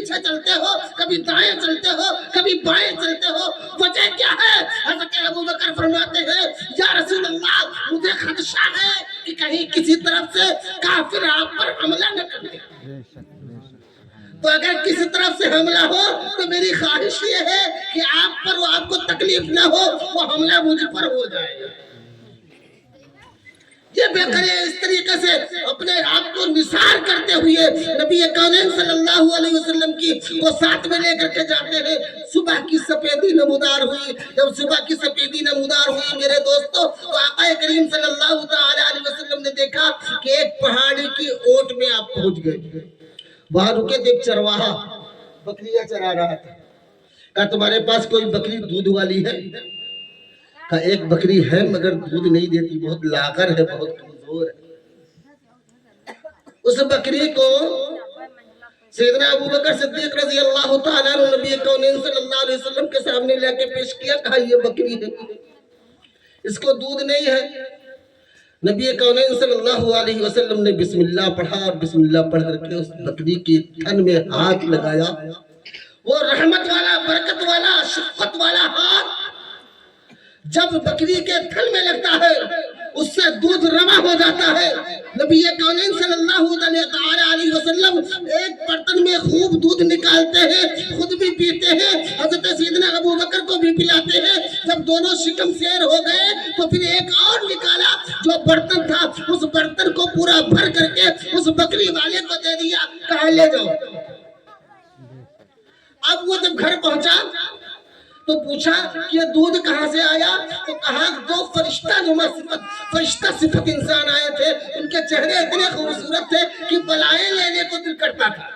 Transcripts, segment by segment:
پیچھے چلتے ہو، کبھی دائیں چلتے ہو، کبھی بائیں چلتے ہو، وجہ کیا ہے؟ حضرت ابوبکر فرماتے ہیں یا رسول اللہ مجھے خدشہ ہے کہ کہیں کسی طرف سے کافر آپ پر حملہ نہ کر دے، تو اگر کسی طرف سے حملہ ہو تو میری خواہش یہ ہے کہ آپ پر آپ کو تکلیف نہ ہو، وہ حملہ مجھ پر ہو جائے گا۔ یہ بہتر ہے اس طریقے سے اپنے آپ کو نثار کرتے ہوئے نبی کونین صلی اللہ علیہ وسلم کی وہ ساتھ میں لے کر کے جاتے ہیں۔ صبح کی سفیدی نمودار ہوئی، جب صبح کی سفیدی نمودار ہوئی میرے دوستو، تو آقا کریم صلی اللہ علیہ وسلم نے دیکھا کہ ایک پہاڑی کی اوٹ میں آپ پہنچ گئے۔ وہاں رکے دیکھ چرواہا بکریاں چرا رہا تھا، کہا تمہارے پاس کوئی بکری دودھ والی ہے؟ کہا ایک بکری ہے مگر دودھ نہیں دیتی، بہت لاغر ہے، بہت کمزور ہے۔ اس بکری کو سیدنا ابوبکر صدیق رضی اللہ تعالیٰ عنہ نبی کونین صلی اللہ علیہ وسلم کے سامنے لے کے پیش کیا، کہا یہ بکری ہے، اس کو دودھ نہیں ہے۔ نبی کونین صلی اللہ علیہ وسلم نے بسم اللہ پڑھا اور بسم اللہ پڑھ کر کے اس بکری کی تھن میں ہاتھ لگایا، وہ رحمت والا، برکت والا، شفقت والا ہاتھ جب بکری کے تھن میں لگتا ہے اس سے دودھ رواں ہو جاتا ہے۔ نبی کونین صلی اللہ علیہ وسلم ایک برتن میں خوب دودھ نکالتے ہیں، خود بھی پیتے ہیں، حضرت سیدنا ابوبکر کو بھی پلاتے ہیں۔ جب دونوں شکم سیر ہو گئے تو پھر ایک اور نکالا، جو برتن تھا اس برتن کو پورا بھر کر کے اس بکری والے کو دے دیا، کہا لے جاؤ۔ اب وہ جب گھر پہنچا تو پوچھا کہ یہ دودھ کہاں سے آیا؟ تو کہا دو فرشتہ صفت انسان آئے تھے، ان کے چہرے اتنے خوبصورت تھے کہ بلائیں لینے کو دل کرتا تھا۔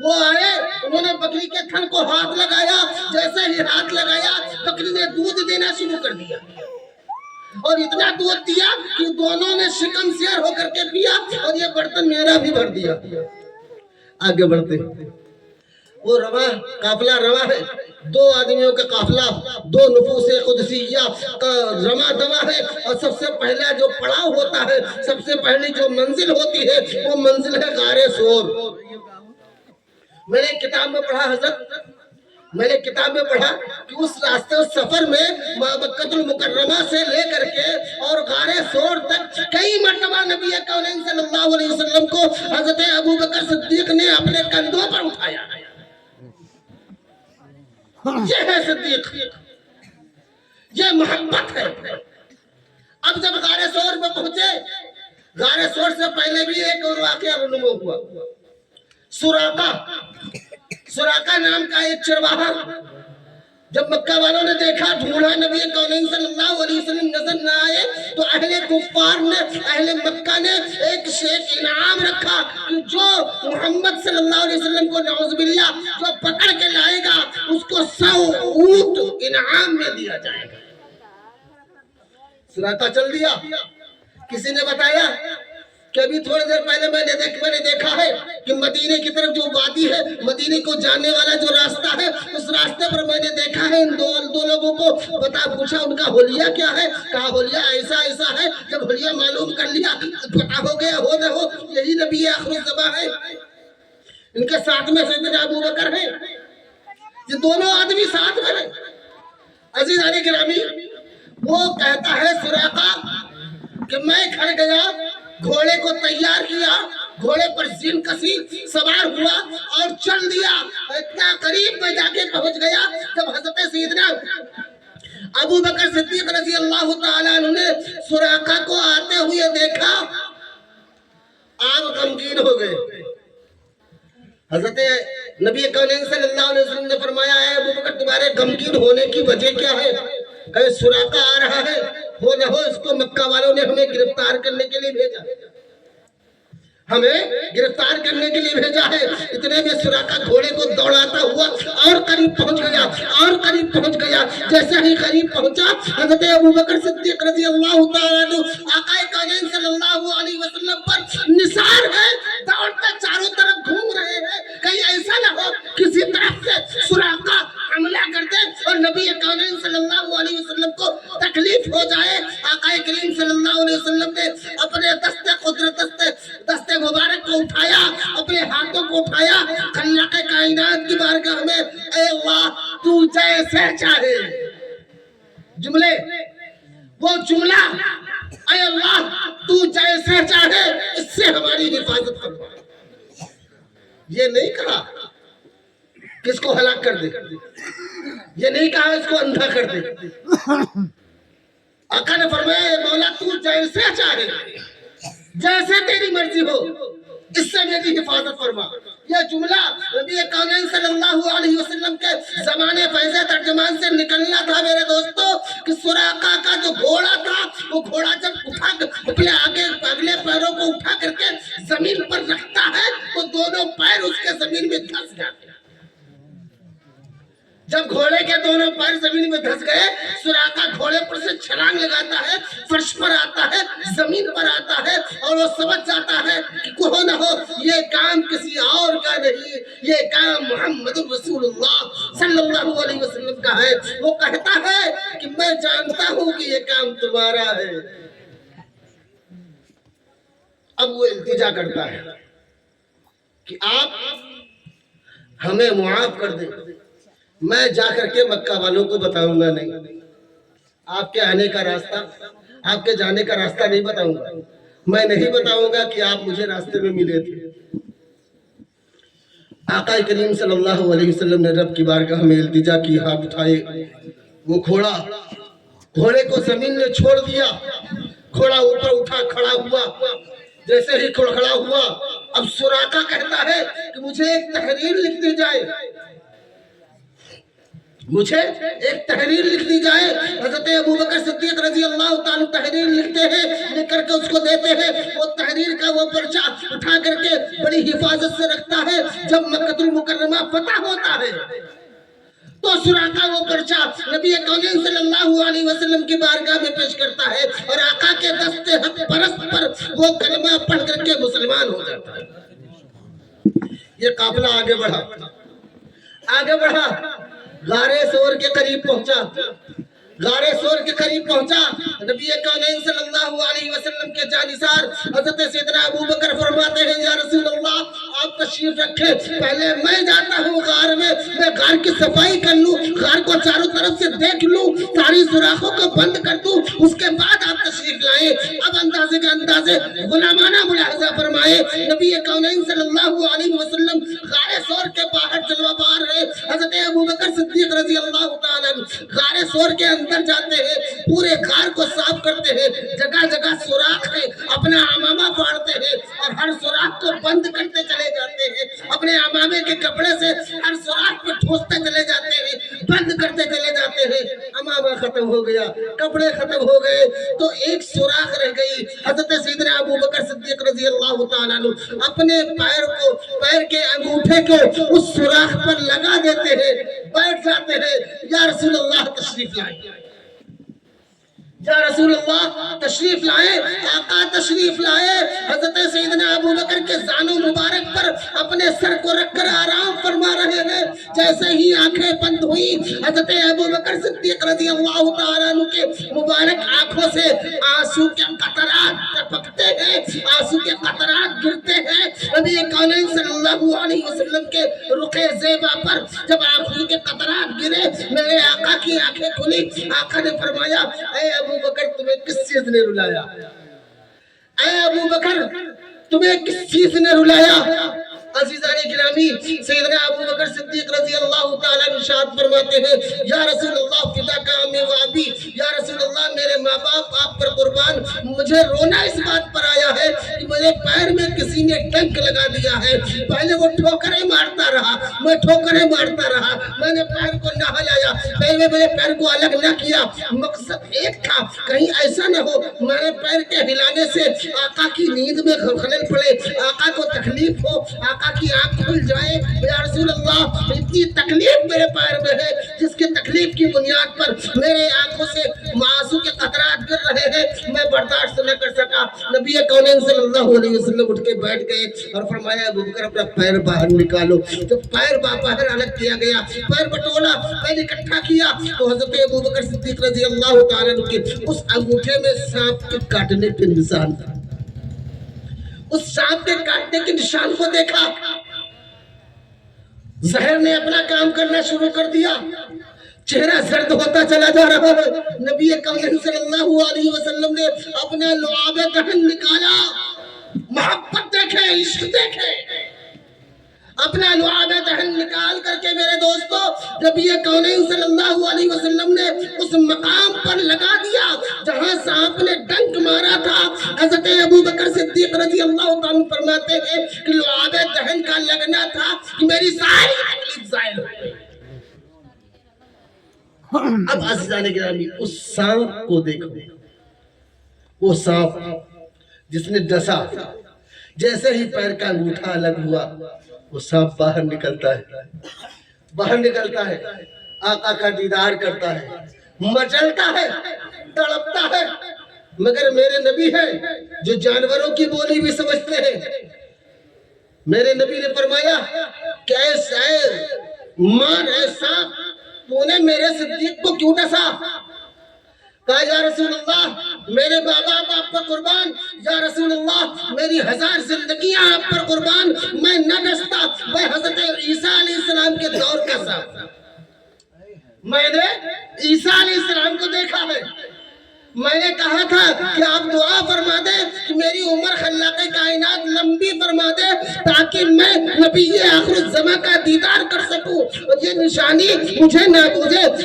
وہ آئے، انہوں نے بکری کے تھن کو ہاتھ لگایا، جیسے ہی ہاتھ لگایا بکری نے دودھ دینا شروع کر دیا، اور اتنا دودھ دیا کہ دونوں نے شکم سیر ہو کر کے پیا، اور یہ برتن میرا بھی بھر دیا۔ آگے بڑھتے وہ رواں قافلہ رواں ہے، دو آدمیوں کا قافلہ، دو نفوس قدسیہ کا رواں دواں ہے، اور سب سے پہلا جو پڑاؤ ہوتا ہے، سب سے پہلی جو منزل ہوتی ہے وہ منزل ہے غار ثور۔ میں نے کتاب میں پڑھا حضرت، میں نے کتاب میں پڑھا کہ اس راستے اس سفر میں مکہ المکرمہ سے لے کر کے اور غار ثور تک کئی مرتبہ نبی کونین صلی اللہ علیہ وسلم کو حضرت ابوبکر صدیق نے اپنے کندھوں پر اٹھایا۔ یہ ہے صدیق، یہ محبت ہے۔ اب جب غار ثور میں پہنچے، غار ثور سے پہلے بھی ایک اور واقعہ رونما ہوا۔ سراقہ نام کا ایک چرواہا، جب مکہ والوں نے دیکھا ڈھونڈا نبی کونین صلی اللہ علیہ وسلم نظر نہ آئے، تو اہل کفار نے، اہل مکہ نے ایک انعام رکھا کہ جو محمد صلی اللہ علیہ وسلم کو نعوذ باللہ جو پکڑ کے لائے گا اس کو 100 اونٹ انعام میں دیا جائے گا۔ سراقہ چل دیا۔ کسی نے بتایا کہ ابھی تھوڑی دیر پہلے میں نے دیکھا ہے کہ مدینے کی طرف جو وادی ہے، مدینے کو جانے والا جو راستہ ہے، اس راستے پر میں نے دیکھا ہے ان دو لوگوں کو پوچھا ان کا حلیہ کیا ہے؟ کہا حلیہ ایسا ایسا ہے۔ جب حلیہ معلوم کر لیا، پتہ ہو گیا ہو نہ ہو یہی نبی آخر الزمان ہے۔ ان کے ساتھ میں سیدنا ابوبکر ہے، یہ دونوں آدمی ساتھ میں ہیں۔ عزیزان گرامی، وہ کہتا ہے سراقہ کہ میں گھر گیا، گھوڑے کو تیار کیا، گھوڑے پر زین کسی، سوار ہوا اور چل دیا۔ اتنا قریب میں جا کے پہنچ گیا جب حضرت سیدنا ابوبکر صدیق رضی اللہ تعالیٰ عنہ نے سراقہ کو آتے ہوئے دیکھا، آپ غمگین ہو گئے۔ حضرت نبی کونین صلی اللہ علیہ وسلم نے فرمایا ہے ابوبکر تمہارے غمگین ہونے کی وجہ کیا ہے؟ کہ سراقہ آ رہا ہے، ہو نہ ہو اس کو مکہ والوں نے ہمیں گرفتار کرنے کے لیے بھیجا، ہمیں گرفتار کرنے کے لیے بھیجا ہے۔ اتنے میں سراقہ گھوڑے کو دوڑاتا ہوا اور قریب پہنچ گیا، اور قریب پہنچ گیا۔ جیسے ہی قریب پہنچا حضرت ابوبکر صدیق رضی اللہ تعالیٰ عنہ آقا کونین صلی اللہ علیہ وسلم پر نثار ہے، دوڑتے چاروں طرف گھوم رہے ہیں، کہیں ایسا نہ ہو کسی طرف سے سراقہ حملہ کر دے اور نبی کونین صلی اللہ علیہ وسلم کو تکلیف ہو جائے۔ آقا کریم صلی اللہ علیہ وسلم نے اپنے دست قدرت، دست مبارک کو اٹھایا, اپنے ہاتھوں کو اٹھایا, خالق کائنات کی بارگاہ میں, اے اللہ تو جیسے چاہے. جملے, وہ جملہ, اے اللہ تو جیسے چاہے اس سے ہماری حفاظت فرما. یہ نہیں کہا کس کو ہلاک کر دے, یہ نہیں کہا اس کو اندھا کر دے. آقا نے فرمایا اے مولا تو جیسے چاہے, جیسے تیری مرضی ہو, اس سے میری حفاظت فرما. یہ جملہ نبی کونین صلی اللہ علیہ وسلم کے زمانے فیض ترجمان سے نکلنا تھا میرے دوستو, کہ سراقہ کا جو گھوڑا تھا, وہ گھوڑا جب اٹھا اپنے اگلے پیروں کو اٹھا کر کے زمین پر رکھتا ہے تو دونوں پیر اس کے زمین میں دھس جاتے ہیں. جب گھوڑے کے دونوں پیر زمین میں دھس گئے, سراقہ گھوڑے پر سے چھلانگ لگاتا ہے, فرش پر آتا ہے, زمین پر آتا ہے, اور وہ سمجھ جاتا ہے کہ کوہ نہ ہو یہ کام کسی اور کا نہیں, یہ کام محمد رسول اللہ صلی اللہ علیہ وسلم کا ہے. وہ کہتا ہے کہ میں جانتا ہوں کہ یہ کام تمہارا ہے. اب وہ التجا کرتا ہے کہ آپ ہمیں معاف کر دیں, میں جا کر کے مکہ والوں کو بتاؤں گا نہیں, آپ کے آنے کا راستہ, آپ کے جانے کا راستہ نہیں بتاؤں گا, میں نہیں بتاؤں گا کہ آپ مجھے راستے میں ملے تھے. آقا کریم صلی اللہ علیہ وسلم نے رب کی بارگاہ میں التجا کی, ہاتھ اٹھائے, وہ گھوڑے کو زمین نے چھوڑ دیا, گھوڑا اوپر اٹھا کھڑا ہوا. جیسے ہی کھڑا ہوا, اب سراقہ کہتا ہے کہ مجھے ایک تحریر لکھ دی جائے, مجھے ایک تحریر لکھ دی جائے. حضرت ابوبکر صدیق رضی اللہ تعالیٰ تحریر لکھتے ہیں, لکھ کر کے اس کو دیتے ہیں. وہ تحریر کا وہ پرچہ اٹھا کر کے بڑی حفاظت سے رکھتا ہے. جب مکہ المکرمہ فتح ہوتا ہے تو سراقہ وہ پرچہ نبی کونین صلی اللہ علیہ وسلم کی بارگاہ میں پیش کرتا ہے, اور آقا کے دست حق پرست پر وہ کلمہ پڑھ کر کے مسلمان ہو جاتا ہے. یہ قافلہ آگے بڑھا, غار ثور کے قریب پہنچا. نبی کونین صلی اللہ علیہ وسلم کے جانثار حضرت سیدنا ابوبکر فرماتے ہیں یا رسول اللہ آپ تشریف رکھیں, پہلے میں جاتا ہوں غار میں غار کی صفائی کر لوں, غار کو چاروں طرف سے دیکھ لوں, ساری سوراخوں کو بند کر دوں, اس کے بعد آپ تشریف لائیں. اب اندازے غلامانہ ملاحظہ فرمائے. نبی کونین صلی اللہ علیہ وسلم غار ثور کے باہر جلوہ بار ہے. حضرت ابوبکر صدیق رضی اللہ تعالیٰ غار ثور کے اندر جاتے ہیں, پورے غار کو صاف کرتے ہیں, جگہ جگہ سوراخ ہے, اپنا عمامہ پھاڑتے ہیں اور ہر سوراخ کو بند کرتے چلے جاتے ہیں, اپنے عمامے کے کپڑے سے ہر سوراخ کو ٹھوستے چلے جاتے ہیں, بند کرتے چلے جاتے ہیں. عمامہ ختم ہو گیا, کپڑے ختم ہو گئے, تو ایک سوراخ رہ گئی. حضرت سیدنا ابوبکر صدیق رضی اللہ تعالیٰ اپنے پیر کے انگوٹھے کو اس سوراخ پر لگا دیتے ہیں, بیٹھ جاتے ہیں. یا رسول اللہ تشریف لائیں, یا رسول اللہ تشریف لائے, آقا تشریف لائے. حضرت سیدنا ابوبکر کے زانو مبارک پر اپنے سر کو رکھ کر آرام فرما رہے ہیں. جیسے ہی آنکھیں بند ہوئی, حضرت ابوبکر صدیق رضی اللہ تعالیٰ عنہ کے مبارک آنکھوں سے آنسو کے قطرات ٹپکتے ہیں, آنسو کے قطرات گرتے ہیں. نبی کونین صلی اللہ علیہ وسلم کے رخ زیبا پر جب آنسو کے قطرات گرے, میرے آقا کی آنکھیں کھلی. آقا نے فرمایا اے ابوبکر تمہیں کس چیز نے رلایا, اے ابوبکر تمہیں کس چیز نے رلایا. عزیزان گرامی, سیدنا ابوبکر صدیق رضی اللہ تعالیٰ ارشاد فرماتے ہیں یا رسول اللہ فداک امی و ابی, یا رسول اللہ میرے ماں باپ آپ پر قربان, مجھے رونا اس بات پر آیا ہے کہ میرے پیر میں کسی نے ٹنک لگا دیا ہے. پہلے وہ ٹھوکریں مارتا رہا, میں ٹھوکریں مارتا رہا, میں نے پیر کو نہ ہلایا, پہلے میرے پیر کو الگ نہ کیا. مقصد ایک تھا کہیں ایسا نہ ہو میرے پیر کے ہلانے سے آقا کی نیند میں خلل پڑے, آقا کو تکلیف ہو, آقا کی آنکھ کھل جائے. یا رسول اللہ اتنی تکلیف میرے پیر میں ہے جس کی تکلیف کی بنیاد پر میرے آنکھوں سے آنسو کے قطرات گر رہے ہیں, میں برداشت نہ کر سکا. نبی کونین صلی اللہ علیہ وسلم اٹھ کے بیٹھ گئے اور فرمایا ابوبکر اپنا پیر باہر نکالو. جب پیر باہر الگ کیا گیا, پیر بٹولا, پیر اکٹھا کیا, تو حضرت ابوبکر صدیق رضی اللہ تعالیٰ عنہ کے اس انگوٹھے میں سانپ کے کاٹنے کے نشان تھا. اس سانپ کے کاٹنے کے نشان کو دیکھا، زہر نے اپنا کام کرنا شروع کر دیا، چہرہ زرد ہوتا چلا جا رہا ہے۔ نبی کریم صلی اللہ علیہ وسلم نے اپنا لعاب دہن نکالا، محبت دیکھے، عشق دیکھے، اپنا لعاب دہن نکال کر کے میرے دوستو نبی کریم صلی اللہ علیہ وسلم نے اس مقام پر لگا دیا جہاں سانپ نے ڈنک مارا تھا۔ حضرت ابوبکر صدیق رضی اللہ تعالیٰ فرماتے ہیں کہ لعاب دہن کا لگنا تھا کہ میری ساری تکلیف زائل ہو گئی۔ اب عزیزان گرامی اس سانپ کو دیکھو، وہ سانپ جس نے ڈسا، جیسے ہی پیر کا انگوٹھا الگ ہوا وہ سانپ باہر نکلتا ہے، آقا کا دیدار کرتا ہے، مچلتا ہے، تڑپتا ہے، مگر میرے نبی ہیں جو جانوروں کی بولی بھی سمجھتے ہیں۔ میرے نبی نے فرمایا کہ اے سائر مان، اے سانپ، تو نے میرے صدیق کو کیوں ڈسا؟ کہا یا رسول اللہ میرے ماں باپ آپ پر قربان، یا رسول اللہ میری 1000 زندگیاں آپ پر قربان، میں نہ ڈستا۔ میں حضرت عیسیٰ علیہ السلام کے دور کا سانپ، میں نے عیسیٰ علیہ السلام کو دیکھا ہے، میں نے کہا تھا کہ آپ دعا فرما دیں کہ میری عمر خلاق کائنات لمبی فرما دے تاکہ میں نبی آخر الزمان کا دیدار کر سکوں، اور یہ نشانی مجھے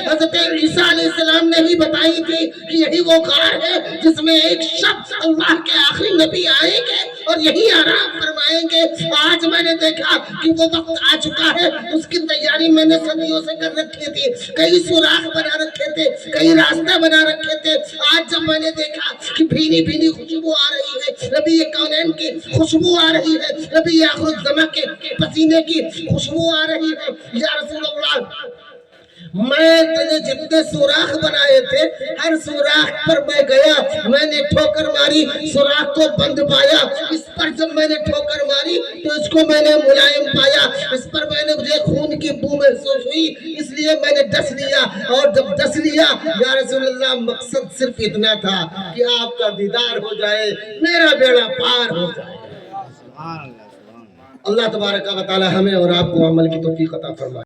حضرت عیسیٰ علیہ السلام نے ہی بتائی تھی کہ یہی وہ غار ہے جس میں ایک شخص اللہ کے آخری نبی آئیں گے اور یہی آرام فرمائیں گے۔ آج میں نے دیکھا کہ وہ وقت آ چکا ہے، اس کی تیاری میں نے صدیوں سے کر رکھی تھی، کئی سوراخ بنا رکھے تھے، کئی راستہ بنا رکھے تھے۔ آج جب میں نے دیکھا کہ بھینی بھینی خوشبو آ رہی ہے، نبی کونین کی خوشبو آ رہی ہے، نبی آخر الزمان کے پسینے کی خوشبو آ رہی ہے، یا رسول اللہ میں نے جتنے سوراخ بنائے تھے ہر سوراخ پر میں گیا، میں نے ٹھوکر ماری، سوراخ کو بند پایا، اس پر جب میں نے ٹھوکر ماری تو اس کو میں نے ملائم پایا، اس پر میں نے مجھے خون کی بو محسوس ہوئی، اس لیے میں نے ڈس لیا، اور جب ڈس لیا یا رسول اللہ مقصد صرف اتنا تھا کہ آپ کا دیدار ہو جائے، میرا بیڑا پار ہو جائے۔ اللہ تبارک و تعالی ہمیں اور آپ کو عمل کی توفیق عطا فرمائے۔